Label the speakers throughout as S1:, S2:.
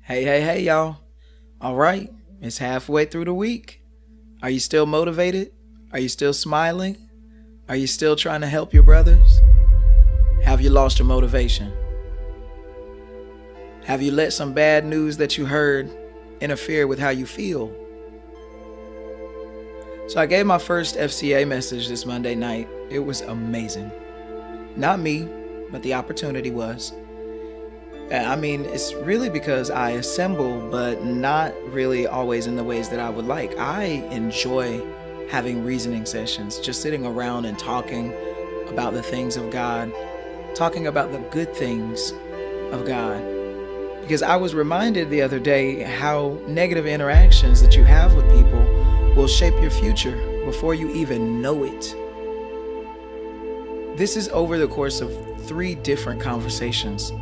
S1: Hey, y'all. All right, it's halfway through the week. Are you still motivated? Are you still smiling? Are you still trying to help your brothers? Have you lost your motivation? Have you let some bad news that you heard interfere with how you feel? So I gave my first FCA message this Monday night. It was amazing. Not me, but the opportunity was. I mean, it's really because I assemble, but not really always in the ways that I would like. I enjoy having reasoning sessions, just sitting around and talking about the things of God, talking about the good things of God. Because I was reminded the other day how negative interactions that you have with people will shape your future before you even know it. This is over the course of 3 different conversations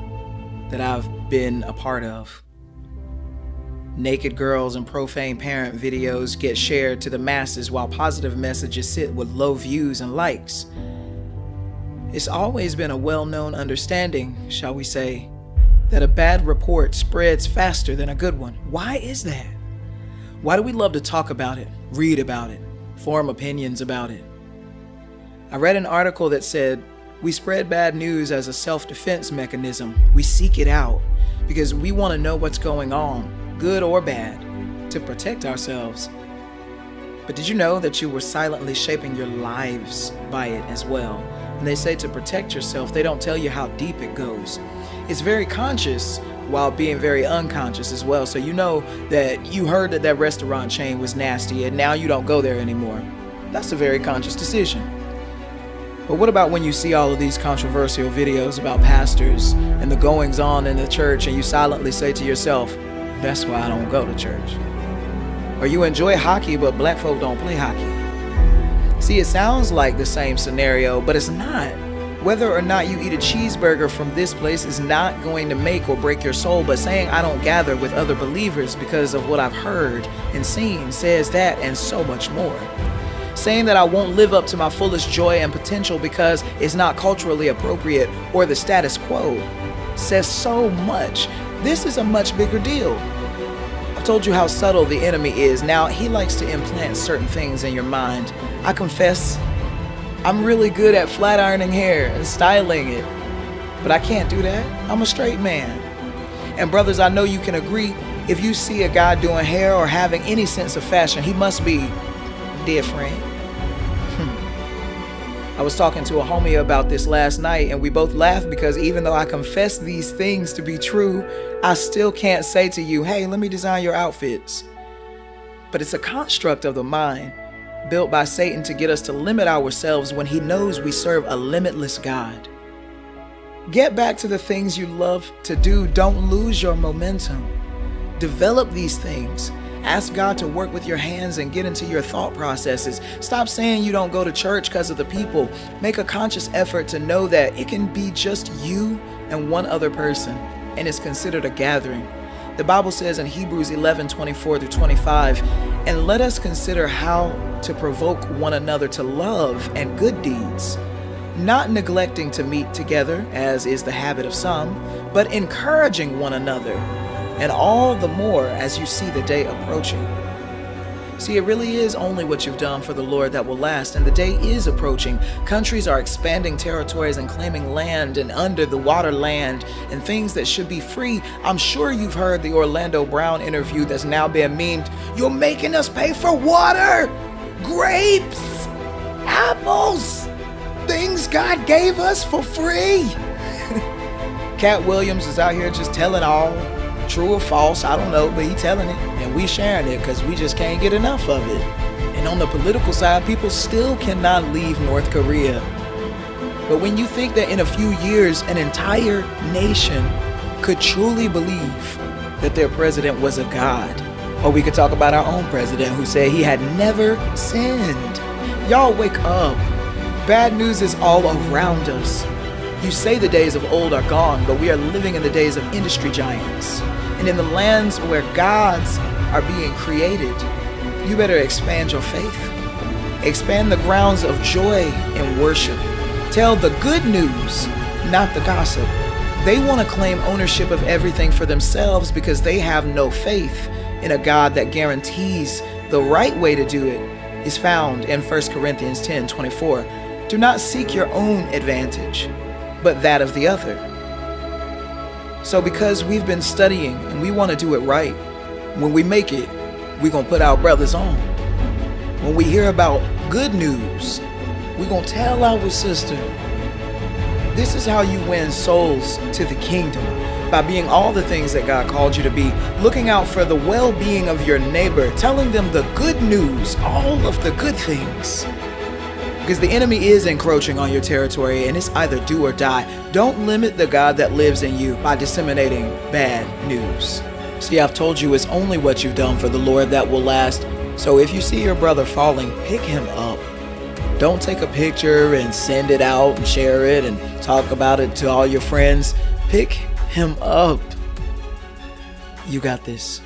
S1: that I've been a part of. Naked girls and profane parent videos get shared to the masses while positive messages sit with low views and likes. It's always been a well-known understanding, shall we say, that a bad report spreads faster than a good one. Why is that? Why do we love to talk about it, read about it, form opinions about it? I read an article that said, we spread bad news as a self-defense mechanism. We seek it out because we want to know what's going on, good or bad, to protect ourselves. But did you know that you were silently shaping your lives by it as well? And they say to protect yourself, they don't tell you how deep it goes. It's very conscious while being very unconscious as well. So you know that you heard that that restaurant chain was nasty and now you don't go there anymore. That's a very conscious decision. But what about when you see all of these controversial videos about pastors and the goings on in the church and you silently say to yourself, that's why I don't go to church. Or you enjoy hockey but black folk don't play hockey. See, it sounds like the same scenario, but it's not. Whether or not you eat a cheeseburger from this place is not going to make or break your soul, but saying I don't gather with other believers because of what I've heard and seen says that and so much more. Saying that I won't live up to my fullest joy and potential because it's not culturally appropriate or the status quo says so much. This is a much bigger deal. I've told you how subtle the enemy is. Now, he likes to implant certain things in your mind. I confess, I'm really good at flat ironing hair and styling it, but I can't do that. I'm a straight man. And brothers, I know you can agree, if you see a guy doing hair or having any sense of fashion, he must be different. I was talking to a homie about this last night and we both laughed because even though I confess these things to be true, I still can't say to you, hey, let me design your outfits. But it's a construct of the mind built by Satan to get us to limit ourselves when he knows we serve a limitless God. Get back to the things you love to do. Don't lose your momentum. Develop these things. Ask God to work with your hands and get into your thought processes. Stop saying you don't go to church because of the people. Make a conscious effort to know that it can be just you and one other person, and it's considered a gathering. The Bible says in Hebrews 11:24-25, and let us consider how to provoke one another to love and good deeds, not neglecting to meet together, as is the habit of some, but encouraging one another, and all the more as you see the day approaching. See, it really is only what you've done for the Lord that will last, and the day is approaching. Countries are expanding territories and claiming land and under the water land and things that should be free. I'm sure you've heard the Orlando Brown interview that's now being memed. You're making us pay for water, grapes, apples, things God gave us for free. Cat Williams is out here just telling all. True or false, I don't know, but he telling it and we sharing it because we just can't get enough of it. And on the political side, people still cannot leave North Korea. But when you think that in a few years, an entire nation could truly believe that their president was a god, or we could talk about our own president who said he had never sinned. Y'all wake up. Bad news is all around us. You say the days of old are gone, but we are living in the days of industry giants. And in the lands where gods are being created, you better expand your faith. Expand the grounds of joy and worship. Tell the good news, not the gossip. They want to claim ownership of everything for themselves because they have no faith in a God that guarantees the right way to do it is found in 1 Corinthians 10:24. Do not seek your own advantage, but that of the other. So because we've been studying and we want to do it right, when we make it, we're going to put our brothers on. When we hear about good news, we're going to tell our sister. This is how you win souls to the kingdom, by being all the things that God called you to be, looking out for the well-being of your neighbor, telling them the good news, all of the good things. Because the enemy is encroaching on your territory and it's either do or die. Don't limit the God that lives in you by disseminating bad news. See, I've told you it's only what you've done for the Lord that will last. So if you see your brother falling, pick him up. Don't take a picture and send it out and share it and talk about it to all your friends. Pick him up. You got this.